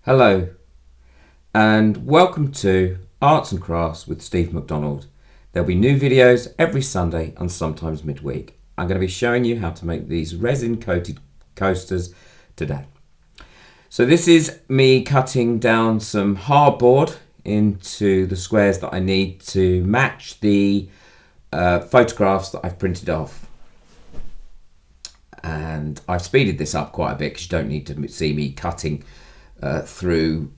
Hello and welcome to Arts and Crafts with Steve McDonald. There'll be new videos every Sunday and sometimes midweek. I'm going to be showing you how to make these resin coated coasters today. So this is me cutting down some hardboard into the squares that I need to match the photographs that I've printed off. And I've speeded this up quite a bit because you don't need to see me cutting through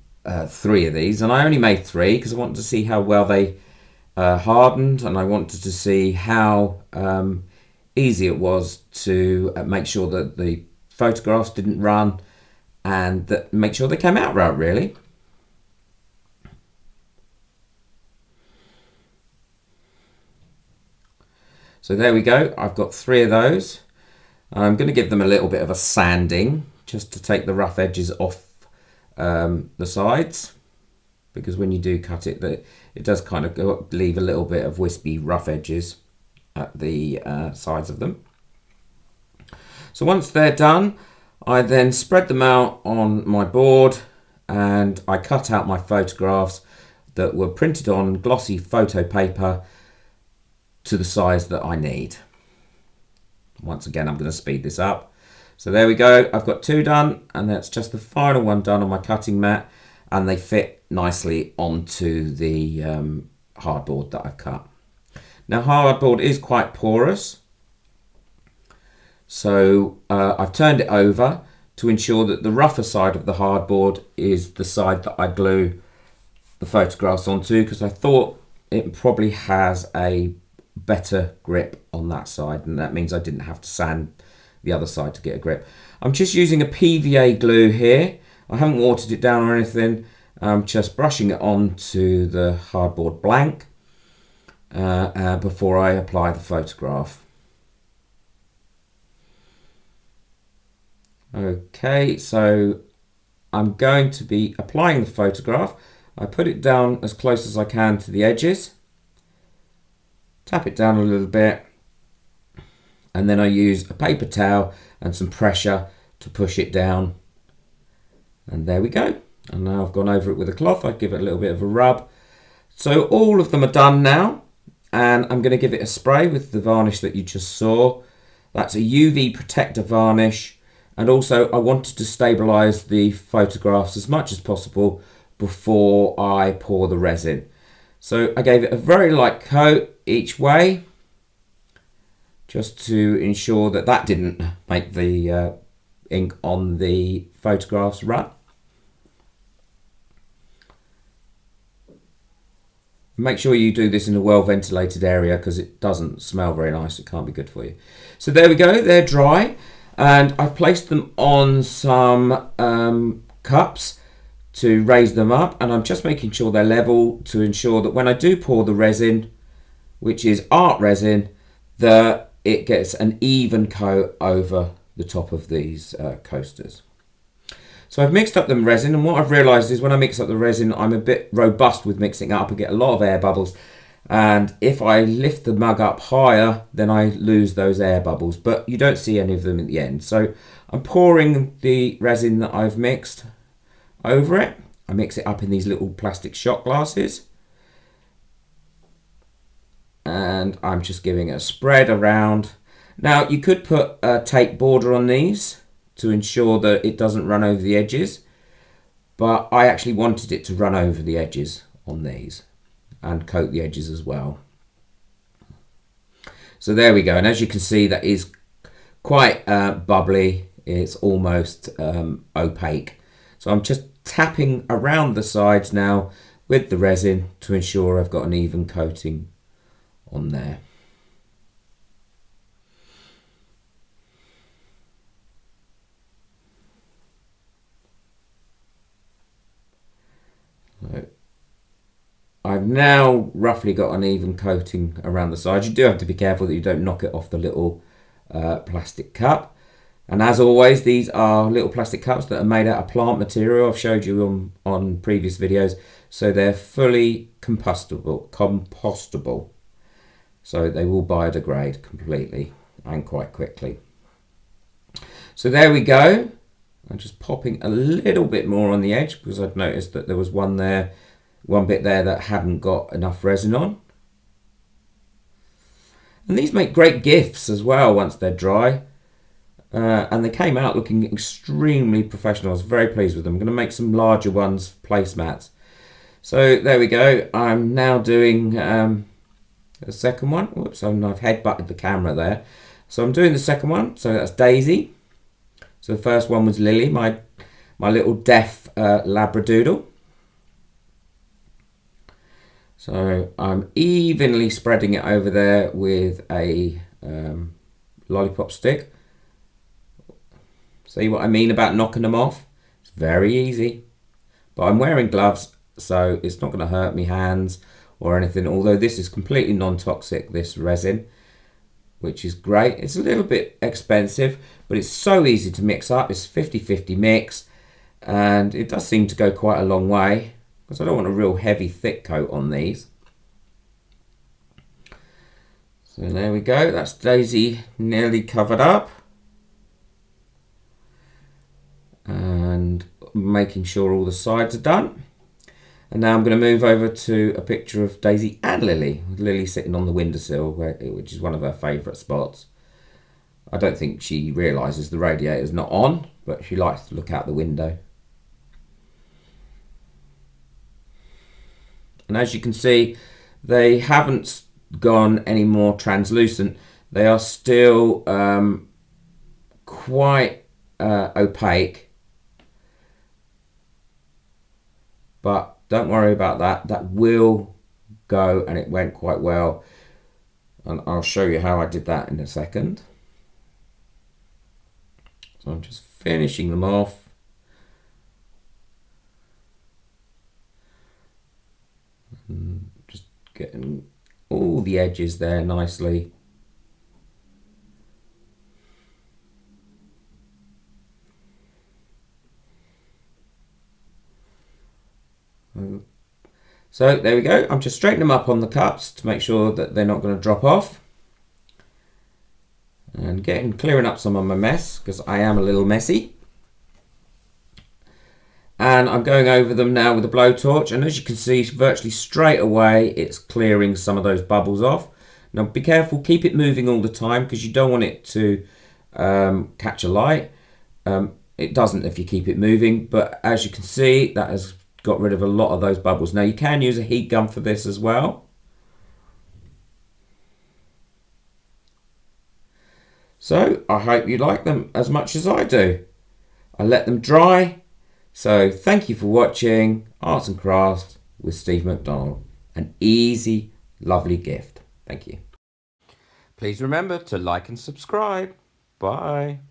3 of these, and I only made 3 because I wanted to see how well they hardened, and I wanted to see how easy it was to make sure that the photographs didn't run and that make sure they came out right, really. So there we go, I've got 3 of those. I'm going to give them a little bit of a sanding just to take the rough edges off the sides, because when you do cut it, it does kind of leave a little bit of wispy rough edges at the sides of them. So once they're done, I then spread them out on my board and I cut out my photographs that were printed on glossy photo paper to the size that I need. Once again, I'm going to speed this up. So there we go, I've got 2 done, and that's just the final one done on my cutting mat, and they fit nicely onto the hardboard that I've cut. Now hardboard is quite porous, so I've turned it over to ensure that the rougher side of the hardboard is the side that I glue the photographs onto, because I thought it probably has a better grip on that side, and that means I didn't have to sand the other side to get a grip. I'm just using a PVA glue here. I haven't watered it down or anything. I'm just brushing it onto the hardboard blank before I apply the photograph. Okay, so I'm going to be applying the photograph. I put it down as close as I can to the edges, tap it down a little bit, and then I use a paper towel and some pressure to push it down, and there we go. And now I've gone over it with a cloth. I give it a little bit of a rub. So all of them are done now, and I'm going to give it a spray with the varnish that you just saw. That's a UV protector varnish, and also I wanted to stabilize the photographs as much as possible before I pour the resin. So I gave it a very light coat each way, just to ensure that that didn't make the ink on the photographs run. Make sure you do this in a well ventilated area, because it doesn't smell very nice. It can't be good for you. So there we go, they're dry, and I've placed them on some cups to raise them up, and I'm just making sure they're level to ensure that when I do pour the resin, which is art resin, that it gets an even coat over the top of these coasters. So I've mixed up the resin, and what I've realised is when I mix up the resin, I'm a bit robust with mixing it up. I get a lot of air bubbles, and if I lift the mug up higher, then I lose those air bubbles, but you don't see any of them at the end. So I'm pouring the resin that I've mixed over it. I mix it up in these little plastic shot glasses, and I'm just giving it a spread around. Now you could put a tape border on these to ensure that it doesn't run over the edges, but I actually wanted it to run over the edges on these and coat the edges as well. So there we go, and as you can see, that is quite bubbly. It's almost opaque. So I'm just tapping around the sides now with the resin to ensure I've got an even coating on there. So I've now roughly got an even coating around the sides. You do have to be careful that you don't knock it off the little plastic cup. And as always, these are little plastic cups that are made out of plant material. I've showed you on previous videos. So they're fully compostable. So they will biodegrade completely and quite quickly. So there we go. I'm just popping a little bit more on the edge because I'd noticed that there was one bit there that hadn't got enough resin on. And these make great gifts as well once they're dry. And they came out looking extremely professional. I was very pleased with them. I'm going to make some larger ones, placemats. So there we go. I'm now doing the second one. Whoops, I've headbutted the camera there. So I'm doing the second one. So that's Daisy. So the first one was Lily, my little deaf Labradoodle. So I'm evenly spreading it over there with a lollipop stick. See what I mean about knocking them off? It's very easy. But I'm wearing gloves, so it's not going to hurt my hands or anything. Although this is completely non-toxic, this resin, which is great. It's a little bit expensive, but it's so easy to mix up. It's 50-50 mix, and it does seem to go quite a long way because I don't want a real heavy, thick coat on these. So there we go. That's Daisy nearly covered up. And making sure all the sides are done. And now I'm going to move over to a picture of Daisy and Lily, with Lily sitting on the windowsill, which is one of her favourite spots. I don't think she realises the radiator's not on, but she likes to look out the window. And as you can see, they haven't gone any more translucent. They are still quite opaque. But don't worry about that. That will go, and it went quite well. And I'll show you how I did that in a second. So I'm just finishing them off. And just getting all the edges there nicely. So there we go. I'm just straightening them up on the cups to make sure that they're not going to drop off. And clearing up some of my mess because I am a little messy. And I'm going over them now with a blowtorch, and as you can see, virtually straight away it's clearing some of those bubbles off. Now be careful, keep it moving all the time because you don't want it to catch a light. It doesn't if you keep it moving, but as you can see, that has got rid of a lot of those bubbles. Now you can use a heat gun for this as well. So I hope you like them as much as I do. I let them dry. So thank you for watching Arts and Crafts with Steve McDonald. An easy, lovely gift. Thank you. Please remember to like and subscribe. Bye.